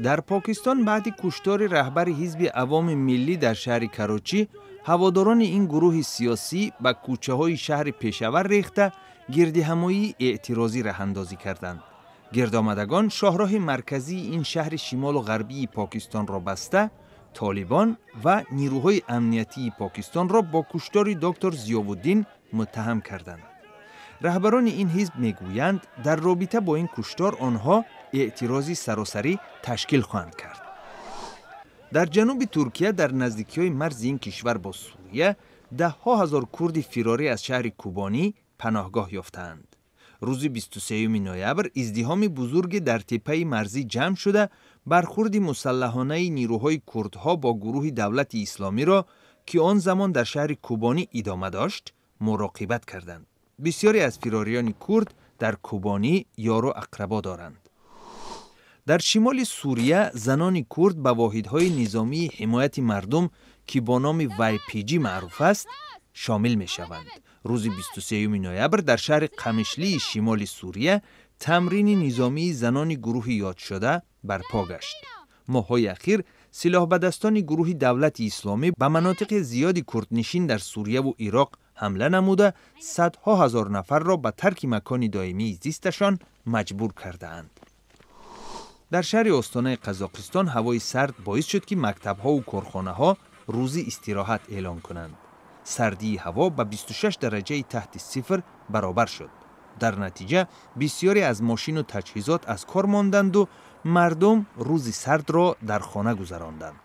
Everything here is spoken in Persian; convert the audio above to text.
در پاکستان بعد کشتار رهبر حزب عوام ملی در شهر کراچی، هواداران این گروه سیاسی به کوچه‌های شهر پشاور ریخته گردهمایی اعتراضی راه اندازی کردند. گردآمدگان شاهراه مرکزی این شهر شمال و غربی پاکستان را بسته، طالبان و نیروهای امنیتی پاکستان را با کشتار دکتر ضیاءالدین متهم کردند. رهبران این حزب میگویند در رابطه با این کشتار آنها اعتراضی سراسری تشکیل خواهند کرد. در جنوب ترکیه در نزدیکی‌های مرز این کشور با سوریه، ده‌ها هزار کرد فراری از شهر کوبانی پناهگاه یافتند. روز 23 نوامبر ازدحام بزرگ در تپه مرزی جمع شده برخورد مسلحانه نیروهای کردها با گروه دولت اسلامی را که آن زمان در شهر کوبانی ادامه داشت مراقبت کردند. بسیاری از فراریان کرد در کوبانی یار و اقربا دارند. در شمال سوریه زنان کرد به واحدهای نظامی حمایت مردم که با نام YPG معروف است شامل می شوند. روز 23 نوامبر در شهر قمشلی شمال سوریه تمرین نظامی زنان گروه یاد شده برپا گشت. ماه‌های اخیر سلاح به دستان گروه دولت اسلامی به مناطق زیادی کردنشین در سوریه و عراق حمله نموده صدها هزار نفر را به ترک مکان دائمی زیستشان مجبور کردند. در شهر آستانه قزاقستان هوای سرد باعث شد که مکتب‌ها و کارخانه‌ها روزی استراحت اعلان کنند. سردی هوا به 26 درجه تحت صفر برابر شد. در نتیجه بسیاری از ماشین و تجهیزات از کار ماندند و مردم روز سرد را در خانه گذراندند.